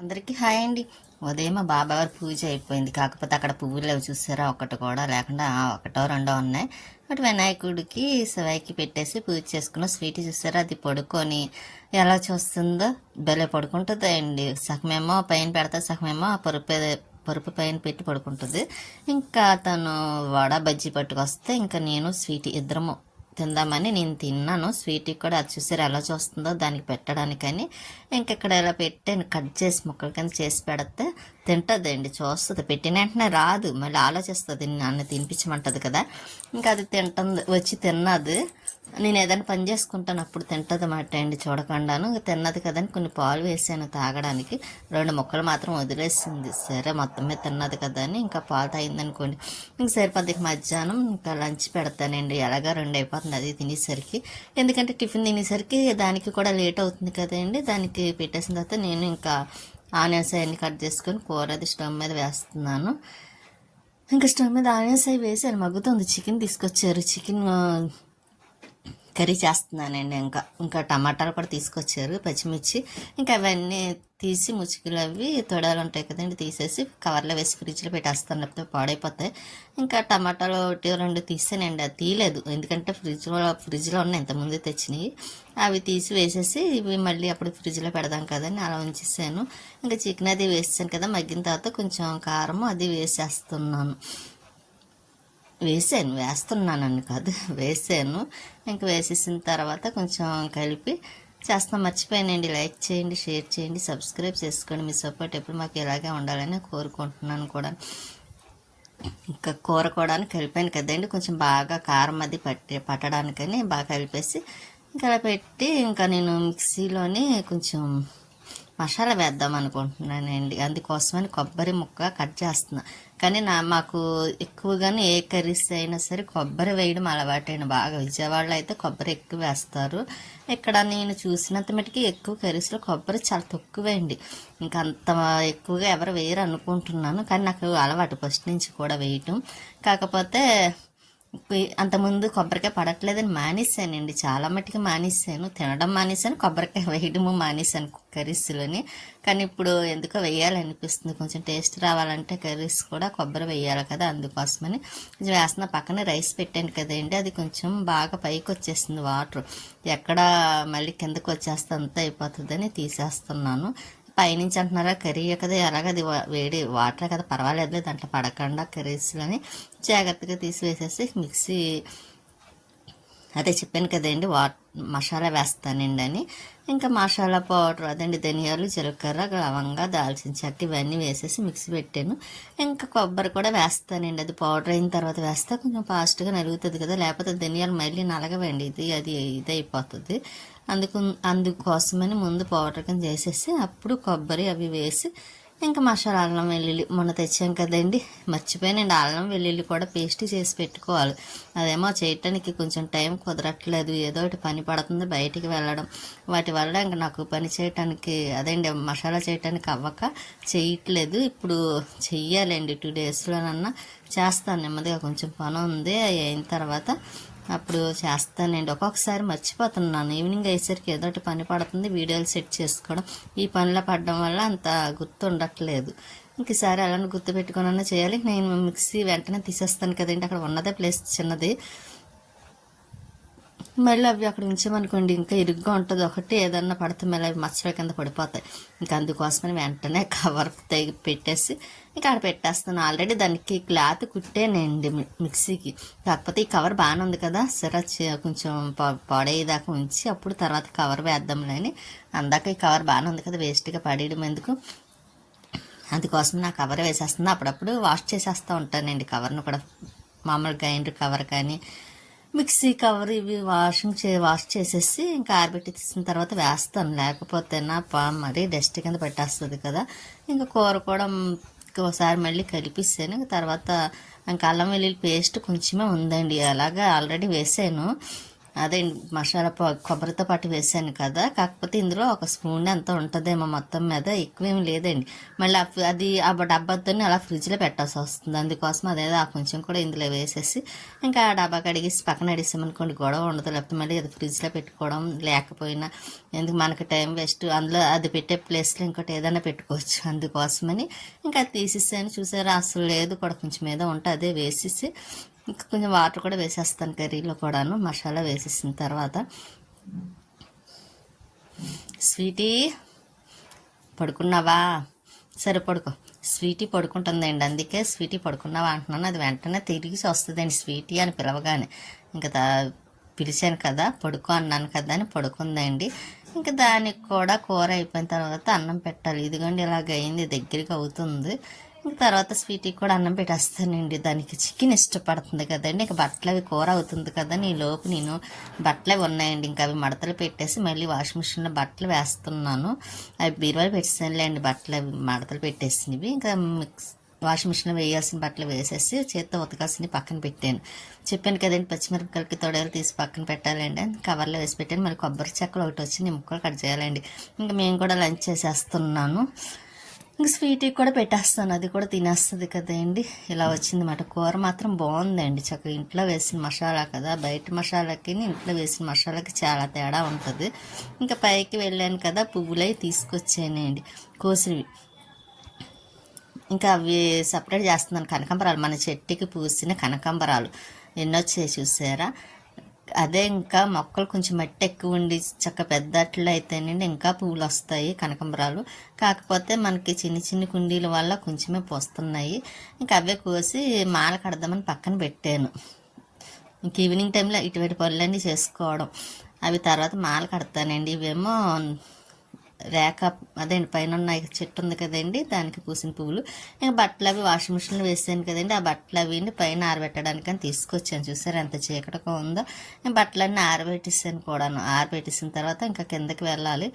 అందరికీ హాయ్ అండి. ఉదయం మా బాబావారి పూజ అయిపోయింది. కాకపోతే అక్కడ పువ్వులు అవి చూసారా, ఒకటి కూడా లేకుండా ఒకటో రెండో ఉన్నాయి. బట్ వినాయకుడికి శివయ్యకి పెట్టేసి పూజ చేసుకున్న స్వీట్ చూసారా, అది పడుకొని ఎలా చూస్తుందో భలే పడుకుంటుంది అండి. సగమేమో పైన పెడతా, సగమేమో పరుపు పైన పెట్టి పడుకుంటుంది. ఇంకా తను వడ బజ్జీ పట్టుకొస్తే ఇంకా నేను స్వీట్ ఇద్దరము తిందామని నేను తిన్నాను. స్వీట్కి కూడా అది చూసారు ఎలా చూస్తుందో దానికి పెట్టడానికని ఇంకెక్కడ ఎలా పెట్టాను, కట్ చేసి ముక్కల కింద చేసి పెడితే తింటుందండి. చూస్తుంది, పెట్టిన వెంటనే రాదు, మళ్ళీ ఆలోచిస్తుంది నన్ను తినిపించమంటుంది కదా. ఇంకా అది తింటుంది, వచ్చి తిన్నది. నేను ఏదైనా పని చేసుకుంటాను అప్పుడు తింటుంది అన్నమాట అండి, చూడకుండాను. ఇంకా తిన్నది కదని కొన్ని పాలు వేసాను తాగడానికి. 2 ముక్కలు మాత్రం వదిలేసింది. సరే మొత్తం మీద తిన్నది కదా అని ఇంకా పాలు తాగిందనుకోండి. ఇంక సరిపోద్ది. మధ్యాహ్నం ఇంకా లంచ్ పెడతానండి. ఎలాగా 2 అయిపోతుంది అది తినేసరికి. ఎందుకంటే టిఫిన్ తినేసరికి దానికి కూడా లేట్ అవుతుంది కదండి. దానికి పెట్టేసిన తర్వాత నేను ఇంకా ఆనియన్స్ అవన్నీ కట్ చేసుకొని కూర అది స్టవ్ మీద వేస్తున్నాను. ఇంకా స్టవ్ మీద ఆనియన్స్ అవి వేసాను, మగ్గుతుంది. చికెన్ తీసుకొచ్చారు, చికెన్ కర్రీ చేస్తున్నానండి. ఇంకా టమాటాలు కూడా తీసుకొచ్చారు, పచ్చిమిర్చి. ఇంకా అవన్నీ తీసి ముచ్చుకులు అవి తొడాలు ఉంటాయి కదండి, తీసేసి కవర్లో వేసి ఫ్రిడ్జ్లో పెట్టేస్తాను, లేకపోతే పాడైపోతాయి. ఇంకా టమాటాలు 1-2 తీసానండి. అది తీయలేదు ఎందుకంటే ఫ్రిడ్జ్లో ఉన్నాయి, ఇంతకుముందు తెచ్చినవి. అవి తీసి వేసేసి ఇవి మళ్ళీ అప్పుడు ఫ్రిడ్జ్లో పెడదాం కదని అలా ఉంచేసాను. ఇంకా చికెన్ అది వేసాను కదా, మగ్గిన తర్వాత కొంచెం కారం అది వేస్తున్నానని కాదు, వేసాను. ఇంక వేసేసిన తర్వాత కొంచెం కలిపి చేస్తాం. మర్చిపోయానండి. లైక్ చేయండి, షేర్ చేయండి, సబ్స్క్రైబ్ చేసుకోండి. మీ సపోర్ట్ ఎప్పుడు మాకు ఇలాగే ఉండాలని కోరుకుంటున్నాను కూడా. ఇంకా కూర కూడా కలిపాను కదండి, కొంచెం బాగా కారం అది పట్టడానికని బాగా కలిపేసి ఇంకా అలా పెట్టి ఇంకా నేను మిక్సీలోని కొంచెం మసాలా వేద్దాం అనుకుంటున్నానండి. అందుకోసమని కొబ్బరి ముక్క కట్ చేస్తున్నా. కానీ మాకు ఎక్కువగానే ఏ కర్రీస్ అయినా సరే కొబ్బరి వేయడం అలవాటైన బాగా. విజయవాడలో అయితే కొబ్బరి ఎక్కువ వేస్తారు. ఇక్కడ నేను చూసినంత మటుకి ఎక్కువ కర్రీస్లో కొబ్బరి చాలా తక్కువే అండి. ఇంకా అంత ఎక్కువగా ఎవరు వేయరు అనుకుంటున్నాను, కానీ నాకు అలవాటు ఫస్ట్ నుంచి కూడా వేయటం. కాకపోతే అంతకుముందు కొబ్బరికాయ పడట్లేదని మానేసానండి, చాలా మట్టుకు మానేసాను. తినడం మానేసాను, కొబ్బరికాయ వేయడము మానేసాను కర్రీస్లోని. కానీ ఇప్పుడు ఎందుకో వేయాలనిపిస్తుంది, కొంచెం టేస్ట్ రావాలంటే కర్రీస్ కూడా కొబ్బరి వేయాలి కదా, అందుకోసమని కొంచెం వేస్తున్న. పక్కన రైస్ పెట్టాను కదండి, అది కొంచెం బాగా పైకి వచ్చేస్తుంది వాటర్, ఎక్కడ మళ్ళీ కిందకు వచ్చేస్తే అంతా అయిపోతుందని తీసేస్తున్నాను. పైనుంచి అంటున్నారా కర్రీ కదా, ఎలాగది వేడి వాటర్ కదా, పర్వాలేదు దాంట్లో పడకుండా కర్రీస్లని జాగ్రత్తగా తీసివేసేసి మిక్సీ అదే చెప్పాను కదండి మసాలా వేస్తానండి అని. ఇంకా మసాలా పౌడర్ అదండి, ధనియాలు, జీలకర్ర, లవంగా, దాల్చిన చెక్క ఇవన్నీ వేసేసి మిక్సీ పెట్టాను. ఇంకా కొబ్బరి కూడా వేస్తానండి, అది పౌడర్ అయిన తర్వాత వేస్తే కొంచెం ఫాస్ట్గా నలుగుతుంది కదా, లేకపోతే ధనియాలు మళ్ళీ నలగవండి, ఇది అయిపోతుంది. అందుకోసమని ముందు పౌడర్ కింద చేసేసి అప్పుడు కొబ్బరి అవి వేసి ఇంకా మసాలా అల్లం వెల్లుల్లి మొన్న తెచ్చాం కదండి, మర్చిపోయానండి. అల్లం వెల్లుల్లి కూడా పేస్ట్ చేసి పెట్టుకోవాలి. అదేమో చేయటానికి కొంచెం టైం కుదరట్లేదు, ఏదో ఒకటి పని పడుతుంది, బయటికి వెళ్ళడం వాటి వల్ల ఇంకా నాకు పని చేయటానికి అదేండి మసాలా చేయటానికి అవ్వక చేయట్లేదు. ఇప్పుడు చెయ్యాలండి, 2 డేస్లోనన్నా చేస్తాను నెమ్మదిగా. కొంచెం పని ఉంది, అయిన తర్వాత అప్పుడు చేస్తానండి. ఒక్కొక్కసారి మర్చిపోతున్నాను, ఈవినింగ్ అయ్యేసరికి ఏదో ఒకటి పని పడుతుంది, వీడియోలు సెట్ చేసుకోవడం, ఈ పనిలో పడడం వల్ల అంత గుర్తు ఉండట్లేదు. ఇంకసారి అలానే గుర్తు పెట్టుకున్నా చేయాలి. నేను మిక్సీ వెంటనే తీసేస్తాను కదండి, అక్కడ ఉన్నదే ప్లేస్ చిన్నది, మళ్ళీ అవి అక్కడ ఉంచామనుకోండి ఇంకా ఇరుగ్గా ఉంటుంది. ఒకటి ఏదన్నా పడితే మళ్ళీ అవి మచ్చల కింద పడిపోతాయి. ఇంకా అందుకోసమని వెంటనే కవర్ తెగి పెట్టేసి ఇంకా అక్కడ పెట్టేస్తాను. ఆల్రెడీ దానికి క్లాత్ కుట్టేనండి మిక్సీకి, కాకపోతే ఈ కవర్ బాగానే ఉంది కదా, సరే కొంచెం పాడేదాకా ఉంచి అప్పుడు తర్వాత కవర్ వేద్దాంలే అని. అందాక ఈ కవర్ బాగానే ఉంది కదా, వేస్ట్గా పడేయడం ఎందుకు, అందుకోసం నా కవర్ వేసేస్తుంది. అప్పుడప్పుడు వాష్ చేసేస్తూ ఉంటానండి కవర్ను కూడా, మామూలు గ్రైండర్ కవర్ కానీ మిక్సీ కవర్ ఇవి వాష్ చేసేసి ఇంకా ఆరబెట్టి తీసిన తర్వాత వేస్తాను, లేకపోతే మరీ డస్ట్ కింద పెట్టేస్తుంది కదా. ఇంకా కూర కూడా ఒకసారి మళ్ళీ కలిపిస్తాను. తర్వాత ఇంకా అల్లం వెల్లుల్లి పేస్ట్ కొంచెమే ఉందండి, అలాగా ఆల్రెడీ వేసాను. అదే మసాలా కొబ్బరితో పాటు వేసాను కదా, కాకపోతే ఇందులో ఒక స్పూన్ ఎంత ఉంటుందేమో మొత్తం మీద, ఎక్కువేమి లేదండి. మళ్ళీ అది ఆ డబ్బాతో అలా ఫ్రిడ్జ్లో పెట్టాల్సి వస్తుంది. అందుకోసం అదేదో ఆ కొంచెం కూడా ఇందులో వేసేసి ఇంకా ఆ డబ్బా కడిగేసి పక్కన అడిసామనుకోండి, గొడవ ఉండదు. లేకపోతే మళ్ళీ అది ఫ్రిడ్జ్లో పెట్టుకోవడం లేకపోయినా ఎందుకు మనకి టైం వేస్ట్, అందులో అది పెట్టే ప్లేస్లో ఇంకోటి ఏదైనా పెట్టుకోవచ్చు. అందుకోసమని ఇంకా తీసేసాను. చూసారా, అసలు లేదు కూడా, కొంచెం ఏదో ఉంటే అదే వేసేసి ఇంకా కొంచెం వాటర్ కూడా వేసేస్తాను కర్రీలో కూడాను. మసాలా వేసేసిన తర్వాత స్వీటీ పడుకున్నావా? సరే పడుకో. స్వీటీ పడుకుంటుందండి, అందుకే స్వీటీ పడుకున్నావా అంటున్నాను. అది వెంటనే తిరిగి వస్తుందండి స్వీటీ అని పిలవగానే. ఇంకా పిలిచాను కదా, పడుకో అన్నాను కదా అని పడుకుందండి. ఇంకా దానికి కూడా కూర అయిపోయిన తర్వాత అన్నం పెట్టాలి. ఇదిగోండి ఇలాగ అయింది, దగ్గరికి అవుతుంది. ఇంకా తర్వాత స్వీట్కి కూడా అన్నం పెట్టేస్తానండి. దానికి చికెన్ ఇష్టపడుతుంది కదండి. ఇంకా బట్టలు అవి కూర అవుతుంది కదా, ఈ లోపు నేను బట్టలు అవి ఉన్నాయండి, ఇంకా అవి మడతలు పెట్టేసి మళ్ళీ వాషింగ్ మిషన్లో బట్టలు వేస్తున్నాను. అవి బీరువాలు పెట్టేసానులేండి, బట్టలు అవి మడతలు పెట్టేసినవి. ఇంకా వాషింగ్ మిషన్లో వేయాల్సిన బట్టలు వేసేసి చేత్తో ఉతకాల్సినవి పక్కన పెట్టాను. చెప్పాను కదండి, పచ్చిమిరపకాయలకి తొడలు తీసి పక్కన పెట్టాలండి అని కవర్లో వేసి పెట్టాను. మళ్ళీ కొబ్బరి చెక్కలు ఒకటి వచ్చి నిమ్మకాయలు కట్ చేయాలండి. ఇంకా మేము కూడా లంచ్ చేసేస్తున్నాను. ఇంక స్వీట్కి కూడా పెట్టేస్తాను, అది కూడా తినేస్తుంది కదండి. ఇలా వచ్చిందన్నమాట. కూర మాత్రం బాగుందండి, చక్కగా ఇంట్లో వేసిన మసాలా కదా, బయట మసాలాకి ఇంట్లో వేసిన మసాలాకి చాలా తేడా ఉంటుంది. ఇంకా పైకి వెళ్ళాను కదా, పువ్వులై తీసుకొచ్చానండి కోసినవి. ఇంకా అవి సపరేట్ చేస్తున్నాను. కనకాంబరాలు, మన చెట్టుకి పూసిన కనకాంబరాలు ఎన్నొచ్చాయి చూసారా. అదే ఇంకా మొక్కలు కొంచెం మట్టి ఎక్కువ ఉండి చక్క పెద్దట్లు అయితేనండి ఇంకా పువ్వులు వస్తాయి కనకాంబరాలు. కాకపోతే మనకి చిన్న చిన్న కుండీల వల్ల కొంచెమే పోస్తున్నాయి. ఇంకా అవే కోసి మాల కడదామని పక్కన పెట్టాను. ఇంక ఈవినింగ్ టైంలో ఇటువంటి పనులన్నీ చేసుకోవడం. అవి తర్వాత మాల కడతానండి. ఇవేమో రేఖ, అదేంటి పైన ఉన్న చెట్టు ఉంది కదండి, దానికి పూసిన పువ్వులు. ఇంకా బట్టలు అవి వాషింగ్ మిషన్లో వేసాను కదండి, ఆ బట్టలు అవి పైన ఆరబెట్టడానికి అని తీసుకొచ్చాను. చూసారు ఎంత చీకటిగా ఉందో. నేను బట్టలన్నీ ఆరబెట్టేసాను కూడాను. ఆరబెట్టేసిన తర్వాత ఇంకా కిందకి వెళ్ళాలి.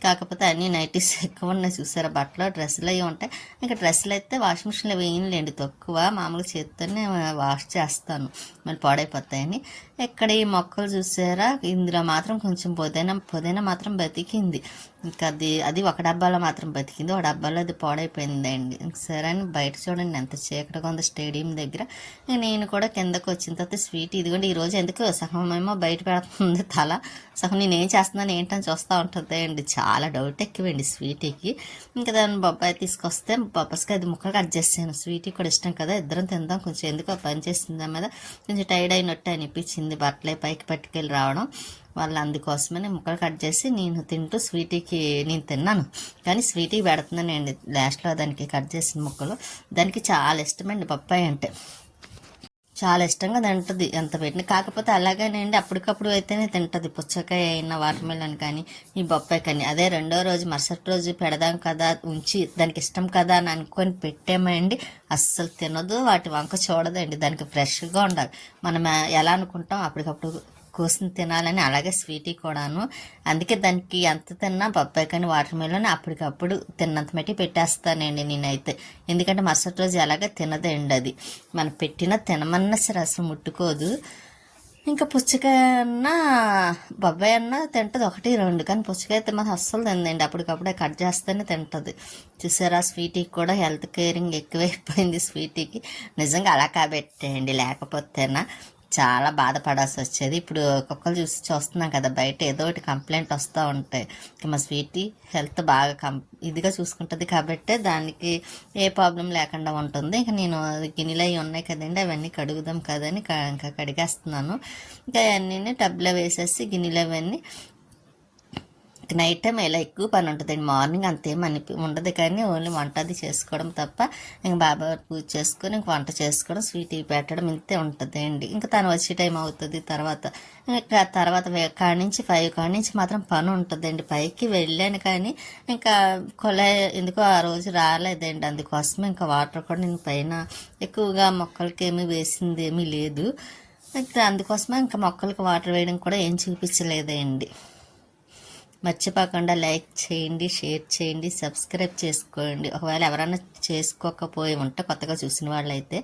కాకపోతే అన్నీ నైటీస్ ఎక్కువ ఉన్నాయి చూసారా. బట్టలు డ్రెస్సులు అవి ఉంటాయి. ఇంకా డ్రెస్సులు అయితే వాషింగ్ మిషన్లో వేయలేండి, తక్కువ, మామూలుగా చేత్తోనే వాష్ చేస్తాను, మళ్ళీ పాడైపోతాయని. ఎక్కడ ఈ మొక్కలు చూసారా, ఇందులో మాత్రం కొంచెం పుదీనా మాత్రం బతికింది. ఇంకా అది ఒక డబ్బాలో మాత్రం బతికింది, ఒక డబ్బాలో అది పాడైపోయిందండి. సరే అని బయట చూడండి ఎంత చీకటిగా ఉందో స్టేడియం దగ్గర. నేను కూడా కిందకు వచ్చిన తర్వాత స్వీట్ ఇదిగోండి ఈరోజు ఎందుకు సగమేమో బయట పెడుతుంది తల, సగం నేను ఏం చేస్తున్నాను ఏంటని చూస్తూ ఉంటుంది అండి. చాలా డౌట్ ఎక్కువండి స్వీటీకి. ఇంకా దాన్ని బొబ్బాయి తీసుకొస్తే బొబ్బస్కి అది ముక్కలు కట్ చేసాను. స్వీటీకి కూడా ఇష్టం కదా, ఇద్దరం తిందాం. కొంచెం ఎందుకో పని చేసింది దాని మీద కొంచెం టైర్డ్ అయినట్టు అనిపించింది, బట్టలే పైకి పట్టుకెళ్ళి రావడం వాళ్ళు. అందుకోసమని ముక్కలు కట్ చేసి నేను తింటూ స్వీటీకి నేను తిన్నాను, కానీ స్వీటీకి పెడుతున్నానండి లాస్ట్లో దానికి కట్ చేసిన ముక్కలు. దానికి చాలా ఇష్టమండి బొప్పాయి అంటే, చాలా ఇష్టంగా తింటుంది ఎంత పెట్టిన. కాకపోతే అలాగేనండి అప్పటికప్పుడు అయితేనే తింటుంది, పుచ్చకాయ అయినా వాటర్ మిలన్ కానీ ఈ బొప్పాయి కానీ. అదే రెండో రోజు మరుసటి రోజు పెడదాం కదా, ఉంచి దానికి ఇష్టం కదా అని అనుకొని పెట్టామండి, అస్సలు తినదు, వాటి వంక చూడదండి. దానికి ఫ్రెష్గా ఉండాలి. మనం ఎలా అనుకుంటాం అప్పటికప్పుడు కోసిన తినాలని, అలాగే స్వీటీ కూడాను. అందుకే దానికి ఎంత తిన్నా బొప్పాయి కానీ వాటర్ మిలన్ అప్పటికప్పుడు తిన్నంత మట్టి పెట్టేస్తానండి నేనైతే. ఎందుకంటే మరుసటి రోజు ఎలాగ తినదండి అది, మనం పెట్టినా తినమన్నా సరే అసలు ముట్టుకోదు. ఇంకా పుచ్చకాయ అన్నా బొబ్బాయి అన్నా తింటుంది, ఒకటి రెండు, కానీ పుచ్చకాయ అయితే మాత్రం అస్సలు తిందండి, అప్పటికప్పుడే కట్ చేస్తేనే తింటుంది. చూసారా, స్వీటీకి కూడా హెల్త్ కేరింగ్ ఎక్కువైపోయింది స్వీటీకి. నిజంగా అలా కాబట్టేయండి, లేకపోతేనా చాలా బాధపడాల్సి వచ్చేది. ఇప్పుడు కుక్కలు చూస్తున్నాం కదా బయట, ఏదో ఒకటి కంప్లైంట్ వస్తూ ఉంటాయి. మా స్వీటీ హెల్త్ బాగా ఇదిగా చూసుకుంటుంది కాబట్టి దానికి ఏ ప్రాబ్లం లేకుండా ఉంటుంది. ఇంకా నేను గిన్నెలు అవి ఉన్నాయి కదండి, అవన్నీ కడుగుదాం కదని ఇంకా కడిగేస్తున్నాను. ఇంకా అవన్నీ టబ్లో వేసేసి గిన్నెలు అవన్నీ. నైట్ టైం ఇలా ఎక్కువ పని ఉంటుందండి, మార్నింగ్ అంతేం ఉండదు, కానీ ఓన్లీ వంట అది చేసుకోవడం తప్ప. ఇంక బాబా పూజ చేసుకొని ఇంక వంట చేసుకోవడం, స్వీట్ పెట్టడం ఇంతే ఉంటుందండి. ఇంకా తను వచ్చే టైం అవుతుంది. తర్వాత కాడి నుంచి 5 కాడి నుంచి మాత్రం పని ఉంటుందండి. పైకి వెళ్ళాను కానీ ఇంకా ఎందుకో ఆ రోజు రాలేదండి, అందుకోసమే ఇంకా వాటర్ కూడా నేను పైన ఎక్కువగా మొక్కలకి ఏమీ వేసింది ఏమీ లేదు. ఇంకా అందుకోసమే ఇంకా మొక్కలకి వాటర్ వేయడం కూడా ఏం చూపించలేదండి. మర్చిపోకుండా లైక్ చేయండి, షేర్ చేయండి, సబ్స్క్రైబ్ చేసుకోండి. ఒకవేళ ఎవరైనా చేసుకోకపోయి ఉంటే కొత్తగా చూసిన వాళ్ళైతే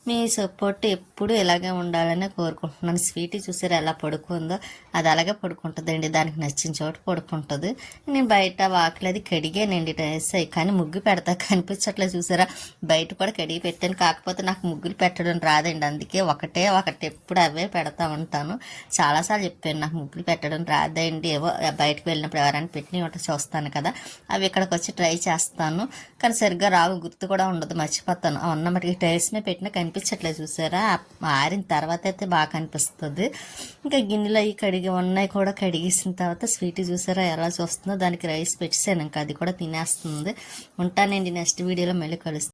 మీ సపోర్ట్ ఎప్పుడు ఇలాగే ఉండాలని కోరుకుంటున్నాను. స్వీటీ చూసారా ఎలా పడుకుందో, అది అలాగే పడుకుంటుందండి. దానికి నచ్చిన చోట పడుకుంటుంది. నేను బయట వాకిలి అది కడిగానండి టైల్స్ అయ్యి, కానీ ముగ్గు పెడతా కనిపించట్లేదు చూసారా. బయట కూడా కడిగి పెట్టాను, కాకపోతే నాకు ముగ్గులు పెట్టడం రాదండి. అందుకే ఒకటి ఎప్పుడు అవే పెడతా ఉంటాను. చాలాసార్లు చెప్పాను నాకు ముగ్గులు పెట్టడం రాదండి. ఏవో బయటకు వెళ్ళినప్పుడు ఎవరైనా పెట్టినవి ఉంటే చూస్తాను కదా, అవి ఇక్కడికి వచ్చి ట్రై చేస్తాను. కానీ సరిగ్గా రావు, గుర్తు కూడా ఉండదు, మర్చిపోతాను. ఉన్న మటుకి టైల్స్ మీద పెట్టినా కనిపించట్లేదు చూసారా. ఆరిన తర్వాత అయితే బాగా కనిపిస్తుంది. ఇంకా గిన్నెలు అవి కడిగి ఉన్నాయి కూడా కడిగేసిన తర్వాత స్వీట్ చూసారా ఎలా చూస్తుందో, దానికి రైస్ పెట్టేసాను. ఇంకా అది కూడా తినేస్తుంది. ఉంటానండి, నెక్స్ట్ వీడియోలో మళ్ళీ కలుస్తాను.